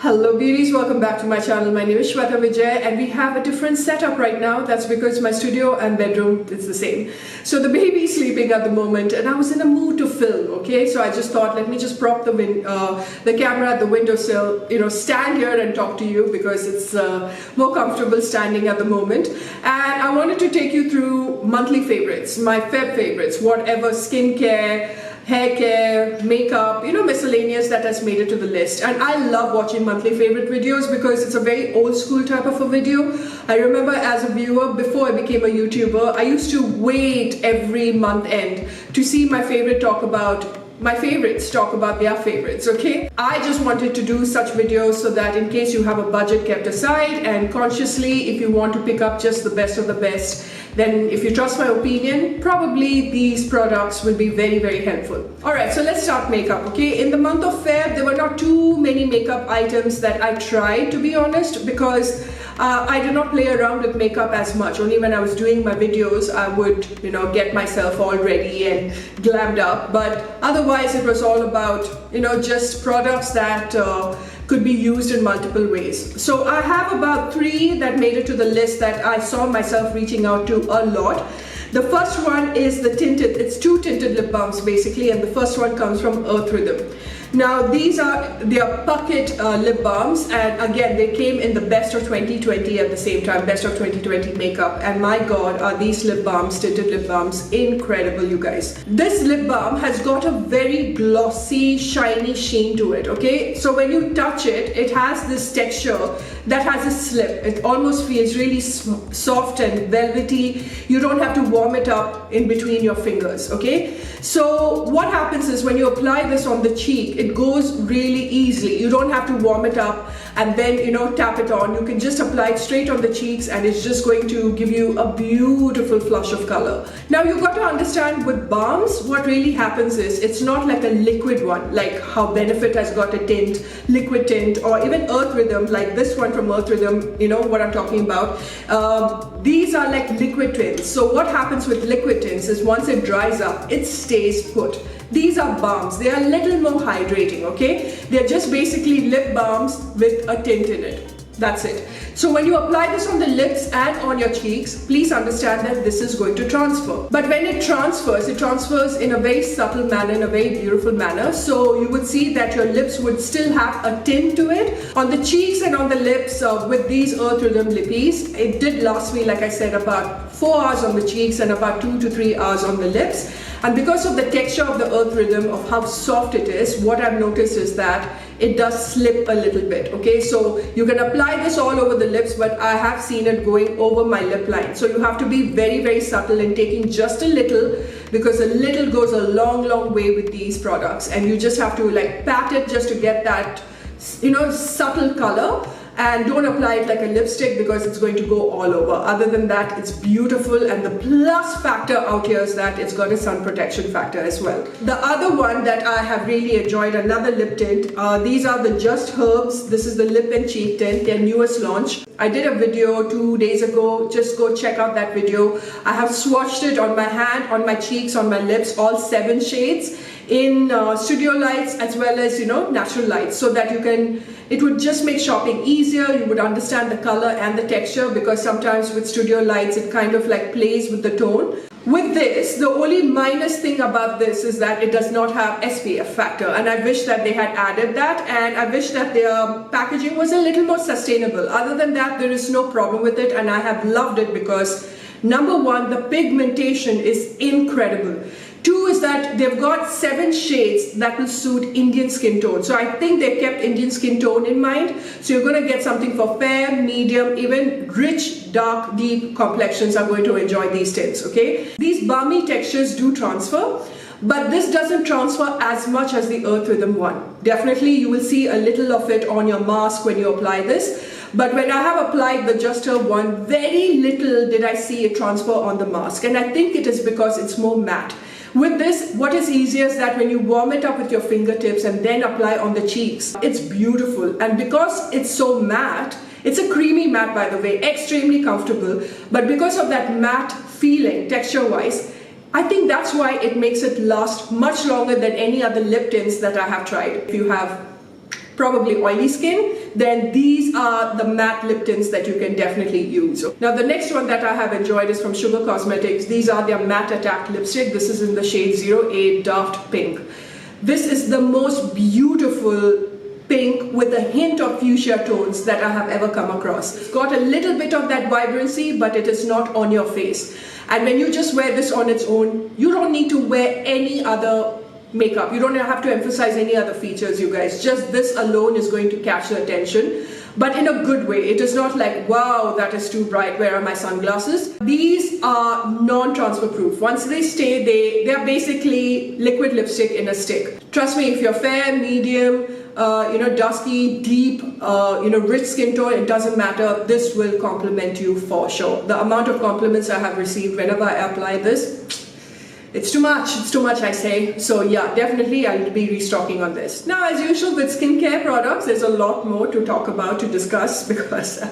Hello beauties, welcome back to my channel. My name is Shweta Vijay and we have a different setup right now. That's because my studio and bedroom is the same. So the baby is sleeping at the moment and I was in a mood to film, okay? So I just thought, let me just prop the camera at the windowsill, stand here and talk to you because it's more comfortable standing at the moment. And I wanted to take you through monthly favorites, my Feb favorites, whatever skincare, hair care, makeup, miscellaneous that has made it to the list. And I love watching monthly favorite videos because it's a very old school type of a video. I remember as a viewer, before I became a YouTuber, I used to wait every month end to see my favorites talk about their favorites, okay? I just wanted to do such videos so that in case you have a budget kept aside and consciously if you want to pick up just the best of the best, then if you trust my opinion, probably these products will be very, very helpful. Alright, so let's start makeup, okay? In the month of Feb, there were not too many makeup items that I tried, to be honest, because I did not play around with makeup as much. Only when I was doing my videos, I would, get myself all ready and glammed up. But otherwise, it was all about, just products that could be used in multiple ways. So I have about 3 that made it to the list that I saw myself reaching out to a lot. The first one is the tinted. It's 2 tinted lip balms basically, and the first one comes from Earth Rhythm. Now they are bucket lip balms, and again they came in the best of 2020 at the same time, best of 2020 makeup, and my god, are these lip balms, tinted lip balms, incredible, you guys. This lip balm has got a very glossy, shiny sheen to it, okay? So when you touch it, it has this texture that has a slip. It almost feels really soft and velvety. You don't have to warm it up in between your fingers, okay? So what happens is when you apply this on the cheek, it goes really easily. You don't have to warm it up and then tap it on. You can just apply it straight on the cheeks and it's just going to give you a beautiful flush of color. Now you've got to understand with balms, what really happens is it's not like a liquid one, like how Benefit has got a tint, liquid tint, or even Earth Rhythm, like this one from Earth Rhythm, you know what I'm talking about. These are like liquid tints. So what happens with liquid tints is once it dries up, it stays put. These are balms. They are a little more hydrating, okay? They're just basically lip balms with a tint in it. That's it. So when you apply this on the lips and on your cheeks, please understand that this is going to transfer. But when it transfers in a very subtle manner, in a very beautiful manner. So you would see that your lips would still have a tint to it. On the cheeks and on the lips with these Earth Rhythm lippies, it did last me, like I said, about 4 hours on the cheeks and about 2 to 3 hours on the lips. And because of the texture of the Earth Rhythm, of how soft it is, what I've noticed is that it does slip a little bit, okay? So you can apply this all over the lips, but I have seen it going over my lip line. So you have to be very, very subtle in taking just a little, because a little goes a long, long way with these products. And you just have to like pat it just to get that, subtle color. And don't apply it like a lipstick because it's going to go all over. Other than that, it's beautiful, and the plus factor out here is that it's got a sun protection factor as well. The other one that I have really enjoyed, another lip tint, these are the Just Herbs. This is the lip and cheek tint, their newest launch. I did a video 2 days ago, just go check out that video. I have swatched it on my hand, on my cheeks, on my lips, all 7 shades in studio lights as well as natural lights, so that it would just make shopping easier. You would understand the color and the texture, because sometimes with studio lights it kind of like plays with the tone. With this, the only minus thing about this is that it does not have SPF factor, and I wish that they had added that, and I wish that their packaging was a little more sustainable. Other than that, there is no problem with it, and I have loved it because number 1, the pigmentation is incredible. 2 is that they've got 7 shades that will suit Indian skin tone. So I think they've kept Indian skin tone in mind. So you're going to get something for fair, medium, even rich, dark, deep complexions are going to enjoy these tints, okay? These balmy textures do transfer, but this doesn't transfer as much as the Earth Rhythm one. Definitely you will see a little of it on your mask when you apply this. But when I have applied the Just Herb one, very little did I see it transfer on the mask. And I think it is because it's more matte. With this, what is easier is that when you warm it up with your fingertips and then apply on the cheeks, it's beautiful. And because it's so matte, it's a creamy matte, by the way, extremely comfortable. But because of that matte feeling, texture-wise, I think that's why it makes it last much longer than any other lip tints that I have tried. If you have probably oily skin, then these are the matte lip tints that you can definitely use. Now the next one that I have enjoyed is from Sugar Cosmetics. These are their matte attack lipstick. This is in the shade 08 Daft Pink. This is the most beautiful pink with a hint of fuchsia tones that I have ever come across. It's got a little bit of that vibrancy, but it is not on your face. And when you just wear this on its own, you don't need to wear any other makeup. You don't have to emphasize any other features, you guys. Just this alone is going to catch your attention, but in a good way. It is not like, wow, that is too bright, where are my sunglasses? These are non-transfer proof. Once they stay, they are basically liquid lipstick in a stick. Trust me, if you're fair, medium, dusky, deep, rich skin tone, it doesn't matter. This will complement you for sure. The amount of compliments I have received whenever I apply this, it's too much, I say. So yeah, definitely I'll be restocking on this. Now, as usual with skincare products, there's a lot more to talk about, to discuss, because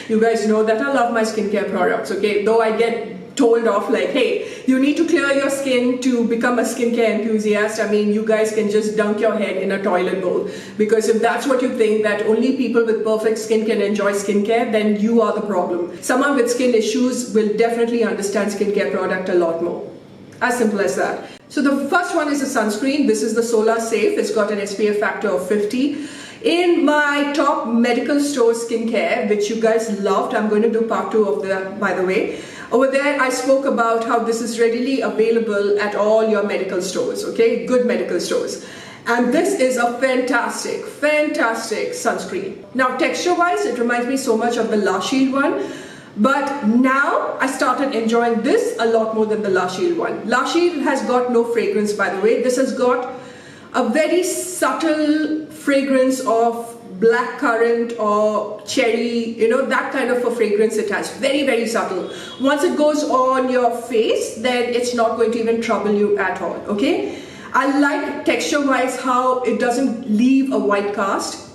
you guys know that I love my skincare products, okay? Though I get told off like, hey, you need to clear your skin to become a skincare enthusiast. I mean, you guys can just dunk your head in a toilet bowl, because if that's what you think, that only people with perfect skin can enjoy skincare, then you are the problem. Someone with skin issues will definitely understand skincare product a lot more. As simple as that. So the first one is a sunscreen. This is the SOLASAFE. It's got an SPF factor of 50. In my top medical store skincare, which you guys loved, I'm going to do part 2 of that, by the way. Over there, I spoke about how this is readily available at all your medical stores, okay? Good medical stores. And this is a fantastic sunscreen. Now, texture-wise, it reminds me so much of the La Shield one. But now I started enjoying this a lot more than the La Shield one. La Shield has got no fragrance, by the way. This has got a very subtle fragrance of blackcurrant or cherry, that kind of a fragrance it has. Very subtle. Once it goes on your face, then it's not going to even trouble you at all, okay? I like texture-wise how it doesn't leave a white cast.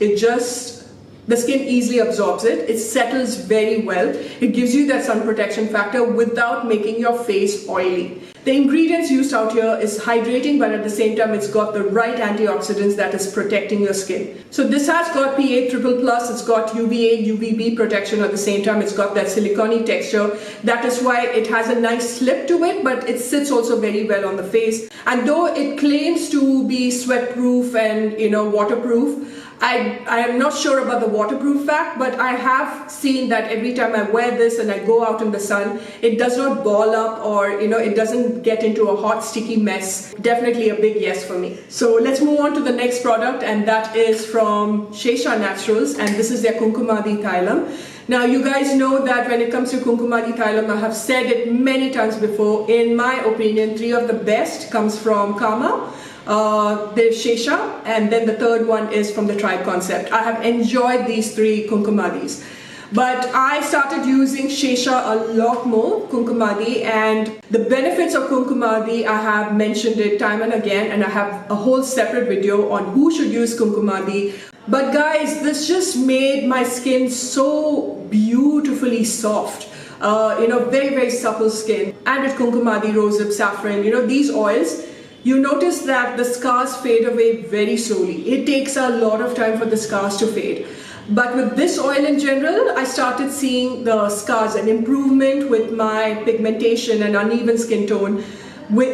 The skin easily absorbs it. It settles very well. It gives you that sun protection factor without making your face oily. The ingredients used out here is hydrating, but at the same time it's got the right antioxidants that is protecting your skin. So this has got PA+++, it's got UVA, UVB protection at the same time. It's got that silicone texture. That is why it has a nice slip to it, but it sits also very well on the face. And though it claims to be sweat-proof and waterproof, I am not sure about the waterproof fact, but I have seen that every time I wear this and I go out in the sun, it does not ball up or, it doesn't get into a hot, sticky mess. Definitely a big yes for me. So let's move on to the next product, and that is from Shesha Naturals, and this is their Kumkumadi Thailam. Now, you guys know that when it comes to Kumkumadi Thailam, I have said it many times before. In my opinion, 3 of the best comes from Kama. There's Shesha, and then the third one is from the Tribe Concept. I have enjoyed these 3 Kumkumadis. But I started using Shesha a lot more, Kumkumadi, and the benefits of Kumkumadi, I have mentioned it time and again, and I have a whole separate video on who should use Kumkumadi. But guys, this just made my skin so beautifully soft. Very supple skin. And with Kumkumadi, rosehip, saffron, these oils, you notice that the scars fade away very slowly. It takes a lot of time for the scars to fade. But with this oil in general, I started seeing the scars, an improvement with my pigmentation and uneven skin tone.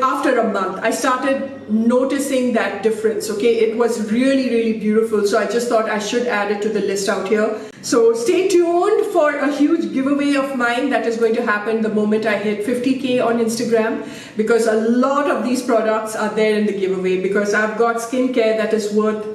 After a month, I started noticing that difference, okay? It was really beautiful, so I just thought I should add it to the list out here. So stay tuned for a huge giveaway of mine that is going to happen the moment I hit 50K on Instagram, because a lot of these products are there in the giveaway, because I've got skincare that is worth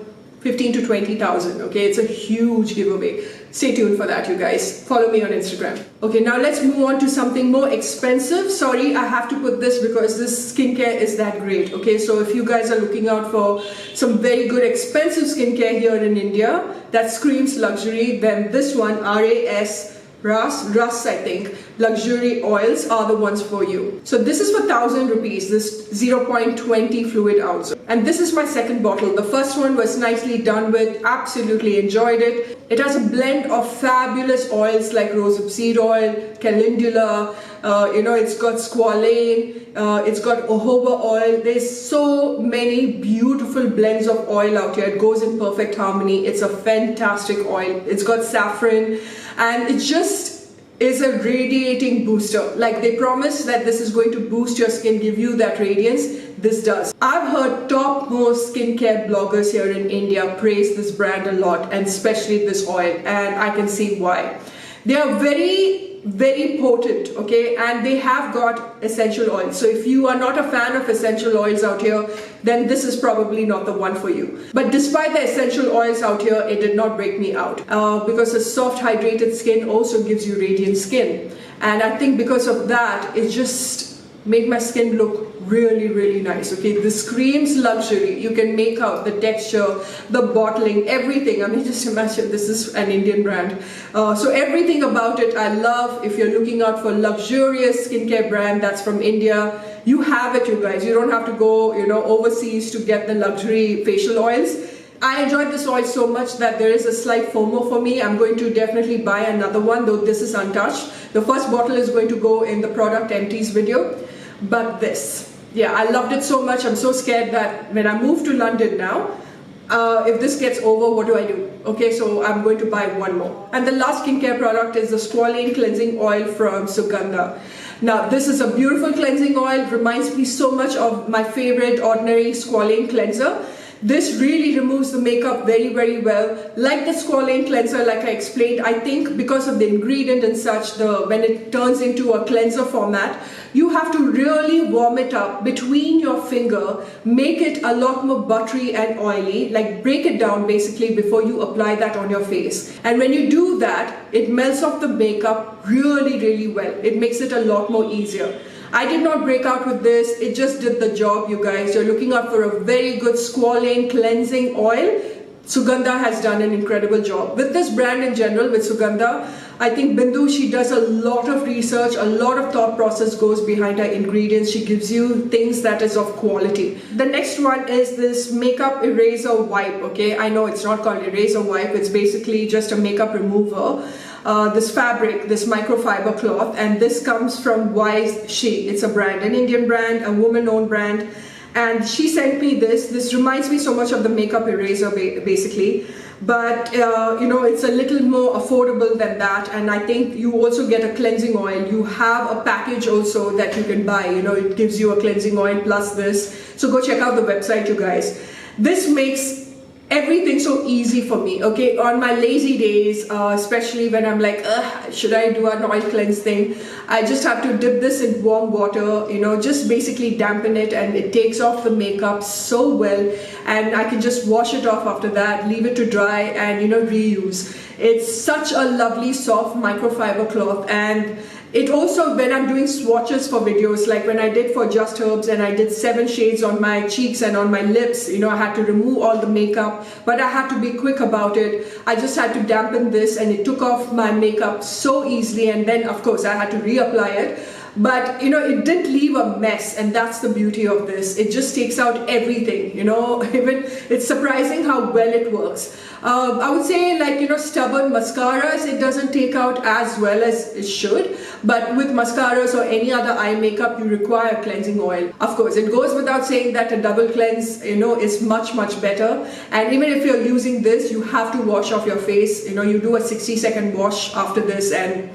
15 to 20,000, okay? It's a huge giveaway. Stay tuned for that, you guys. Follow me on Instagram. Okay, now let's move on to something more expensive. Sorry, I have to put this because this skincare is that great, okay? So if you guys are looking out for some very good expensive skincare here in India that screams luxury, then this one, RAS, I think. luxury oils are the ones for you. So this is for 1,000 rupees, this 0.20 fluid ounce. And this is my second bottle. The first one was nicely done with, absolutely enjoyed it. It has a blend of fabulous oils like rosehip seed oil, calendula, it's got squalane, it's got jojoba oil. There's so many beautiful blends of oil out here. It goes in perfect harmony. It's a fantastic oil. It's got saffron, and it just is a radiating booster. Like they promise that this is going to boost your skin, give you that radiance. This does. I've heard topmost skincare bloggers here in India praise this brand a lot, and especially this oil, and I can see why. They are very potent, okay, and they have got essential oils. So if you are not a fan of essential oils out here, then this is probably not the one for you. But despite the essential oils out here, it did not break me out, because a soft hydrated skin also gives you radiant skin, and I think because of that, it just made my skin look really nice. Okay, this screams luxury. You can make out the texture, the bottling, everything. I mean, just imagine this is an Indian brand. So everything about it I love. If you're looking out for luxurious skincare brand that's from India, you have it, you guys. You don't have to go, overseas to get the luxury facial oils. I enjoyed this oil so much that there is a slight FOMO for me. I'm going to definitely buy another one, though this is untouched. The first bottle is going to go in the product empties video. But this, yeah, I loved it so much. I'm so scared that when I move to London now, if this gets over, what do I do? Okay, so I'm going to buy one more. And the last skincare product is the Squalane cleansing oil from Suganda. Now, this is a beautiful cleansing oil. It reminds me so much of my favorite ordinary Squalane cleanser. This really removes the makeup very well. Like the Squalane cleanser, like I explained, I think because of the ingredient and such, when it turns into a cleanser format, you have to really warm it up between your finger, make it a lot more buttery and oily, like break it down basically before you apply that on your face. And when you do that, it melts off the makeup really well. It makes it a lot more easier. I did not break out with this. It just did the job, you guys. You're looking out for a very good Squalane cleansing oil. Suganda has done an incredible job. With this brand in general, with Suganda, I think Bindu, she does a lot of research, a lot of thought process goes behind her ingredients. She gives you things that is of quality. The next one is this makeup eraser wipe, okay? I know it's not called eraser wipe. It's basically just a makeup remover. This fabric, this microfiber cloth, and this comes from WISESHE. It's a brand, an Indian brand, a woman-owned brand, and she sent me this. This reminds me so much of the makeup eraser basically, but it's a little more affordable than that, and I think you also get a cleansing oil. You have a package also that you can buy, it gives you a cleansing oil plus this. So go check out the website, you guys. This makes everything so easy for me, okay? On my lazy days, especially when I'm like, should I do an oil cleanse thing? I just have to dip this in warm water, just basically dampen it, and it takes off the makeup so well, and I can just wash it off after that, leave it to dry, and reuse. It's such a lovely soft microfiber cloth, and it also, when I'm doing swatches for videos, like when I did for Just Herbs and I did 7 shades on my cheeks and on my lips, I had to remove all the makeup, but I had to be quick about it. I just had to dampen this, and it took off my makeup so easily, and then of course I had to reapply it. But it didn't leave a mess, and that's the beauty of this. It just takes out everything, even it's surprising how well it works. I would say, like, stubborn mascaras, it doesn't take out as well as it should, but with mascaras or any other eye makeup, you require cleansing oil. Of course, it goes without saying that a double cleanse, is much better, and even if you're using this, you have to wash off your face. You do a 60-second wash after this, and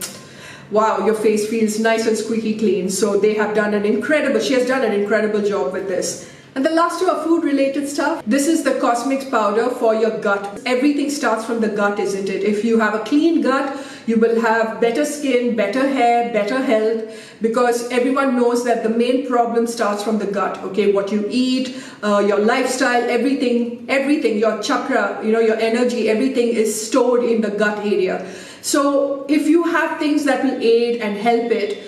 wow, your face feels nice and squeaky clean. So she has done an incredible job with this. And the last two are food related stuff. This is the Cosmix powder for your gut. Everything starts from the gut, isn't it? If you have a clean gut, you will have better skin, better hair, better health, because everyone knows that the main problem starts from the gut, okay? What you eat, your lifestyle, everything, your chakra, your energy, everything is stored in the gut area. So if you have things that will aid and help it,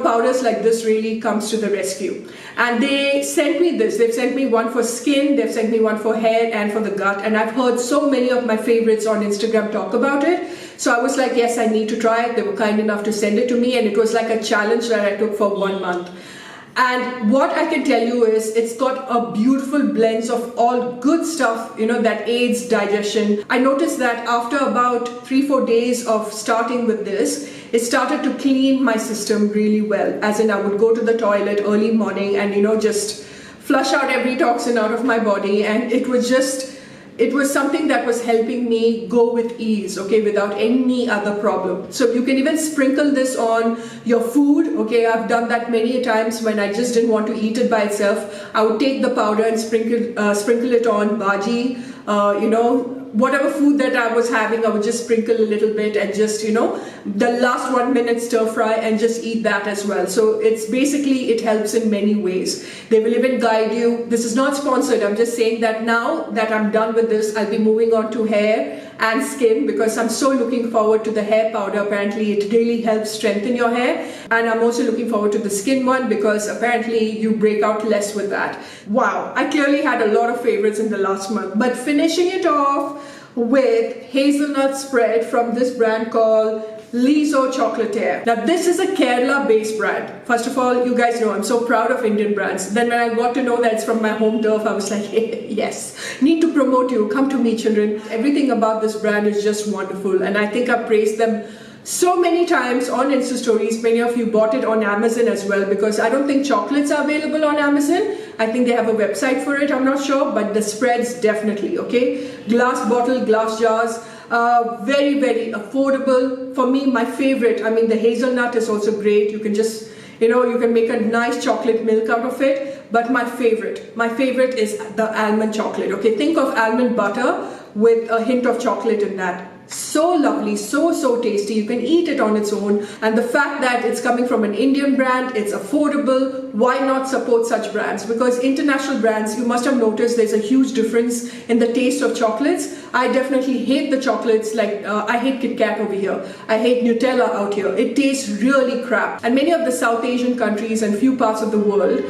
powders like this really comes to the rescue. And they sent me this. They've sent me one for skin, they've sent me one for hair and for the gut. And I've heard so many of my favorites on Instagram talk about it. So I was like, yes, I need to try it. They were kind enough to send it to me, and it was like a challenge that I took for 1 month. And what I can tell you is it's got a beautiful blend of all good stuff, you know, that aids digestion. I noticed that after about 3-4 days of starting with this, it started to clean my system really well. As in, I would go to the toilet early morning and, you know, just flush out every toxin out of my body, and it was something that was helping me go with ease, okay, without any other problem. So you can even sprinkle this on your food, okay. I've done that many times when I just didn't want to eat it by itself. I would take the powder and sprinkle it on bhaji, you know, whatever food that I was having, I would just sprinkle a little bit and just, you know, the last 1 minute stir fry and just eat that as well. So it's basically, it helps in many ways. They will even guide you. This is not sponsored. I'm just saying that now that I'm done with this, I'll be moving on to hair and skin, because I'm so looking forward to the hair powder. Apparently it really helps strengthen your hair, and I'm also looking forward to the skin one because apparently you break out less with that. Wow, I clearly had a lot of favorites in the last month, but finishing it off with hazelnut spread from this brand called LISO Chocolatier. Now this is a Kerala based brand. First of all, you guys know I'm so proud of Indian brands. Then when I got to know that it's from my home turf, I was like, hey, yes, need to promote you, come to me children. Everything about this brand is just wonderful, and I think I've praised them so many times on Insta stories. Many of you bought it on Amazon as well, because I don't think chocolates are available on Amazon. I think they have a website for it, I'm not sure, but the spreads definitely, okay. Glass bottle, glass jars, very, very affordable. For me, my favorite, I mean, the hazelnut is also great. You can just, you know, you can make a nice chocolate milk out of it. But my favorite is the almond chocolate, okay. Think of almond butter with a hint of chocolate in that. So lovely, so tasty. You can eat it on its own, and the fact that it's coming from an Indian brand, it's affordable. Why not support such brands? Because international brands, you must have noticed there's a huge difference in the taste of chocolates. I definitely hate the chocolates, like I hate Kit Kat over here, I hate Nutella out here. It tastes really crap. And many of the South Asian countries and few parts of the world,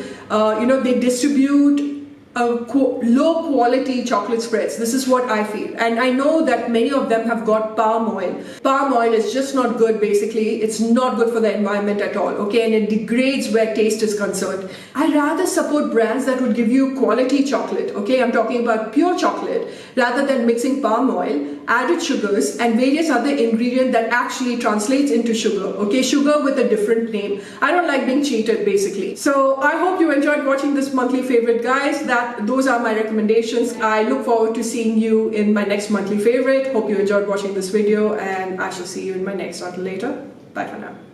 you know, they distribute low quality chocolate spreads. This is what I feel, and I know that many of them have got palm oil. Palm oil is just not good. Basically, it's not good for the environment at all, okay, and it degrades where taste is concerned. I rather support brands that would give you quality chocolate, okay. I'm talking about pure chocolate, rather than mixing palm oil, added sugars and various other ingredients that actually translates into sugar, okay, sugar with a different name. I don't like being cheated, basically. So I hope you enjoyed watching this monthly favorite, guys. Those are my recommendations. I look forward to seeing you in my next monthly favorite. Hope you enjoyed watching this video, and I shall see you in my next. Until later, bye for now.